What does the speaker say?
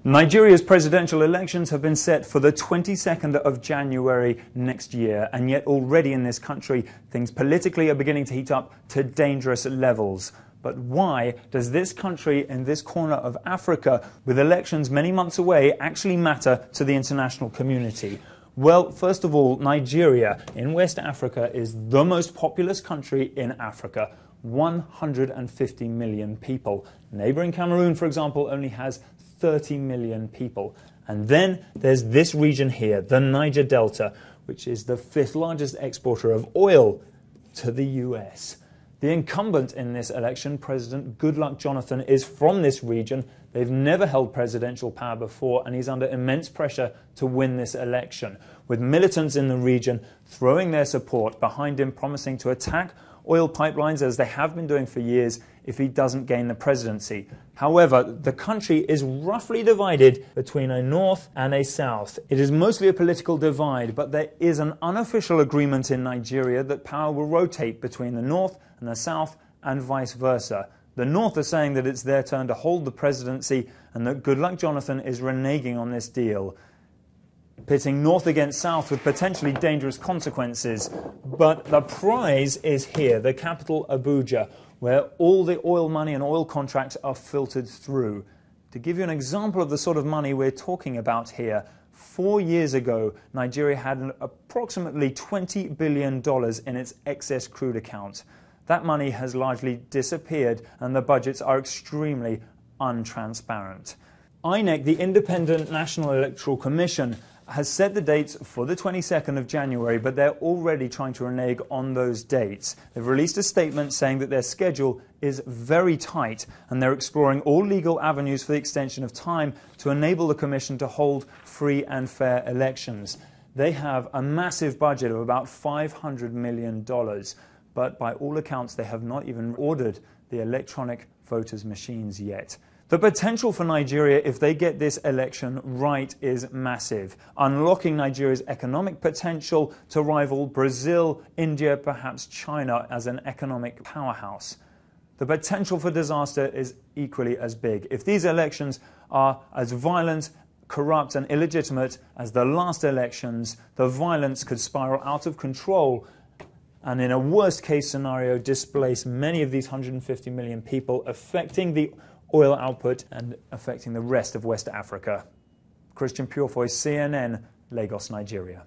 Nigeria's presidential elections have been set for the 22nd of January next year, and yet already in this country, things politically are beginning to heat up to dangerous levels. But why does this country in this corner of Africa, with elections many months away, actually matter to the international community? Well, first of all, Nigeria in West Africa is the most populous country in Africa. 150 million people. Neighboring Cameroon, for example, only has 30 million people. And then there's this region here, the Niger Delta, which is the fifth largest exporter of oil to the US. The incumbent in this election, President Goodluck Jonathan, is from this region. They've never held presidential power before, and he's under immense pressure to win this election, with militants in the region throwing their support behind him, promising to attack oil pipelines, as they have been doing for years, if he doesn't gain the presidency. However, the country is roughly divided between a north and a south. It is mostly a political divide, but there is an unofficial agreement in Nigeria that power will rotate between the north and the south and vice versa. The north are saying that it's their turn to hold the presidency and that Goodluck Jonathan is reneging on this deal, pitting north against south with potentially dangerous consequences. But the prize is here, the capital Abuja, where all the oil money and oil contracts are filtered through. To give you an example of the sort of money we're talking about here, 4 years ago, Nigeria had approximately $20 billion in its excess crude account. That money has largely disappeared, and the budgets are extremely untransparent. INEC, the Independent National Electoral Commission, has set the dates for the 22nd of January, but they're already trying to renege on those dates. They've released a statement saying that their schedule is very tight, and they're exploring all legal avenues for the extension of time to enable the Commission to hold free and fair elections. They have a massive budget of about $500 million, but by all accounts, they have not even ordered the electronic voters' machines yet. The potential for Nigeria, if they get this election right, is massive, unlocking Nigeria's economic potential to rival Brazil, India, perhaps China as an economic powerhouse. The potential for disaster is equally as big. If these elections are as violent, corrupt and illegitimate as the last elections, the violence could spiral out of control and, in a worst-case scenario, displace many of these 150 million people, affecting the oil output and affecting the rest of West Africa. Christian Purefoy, CNN, Lagos, Nigeria.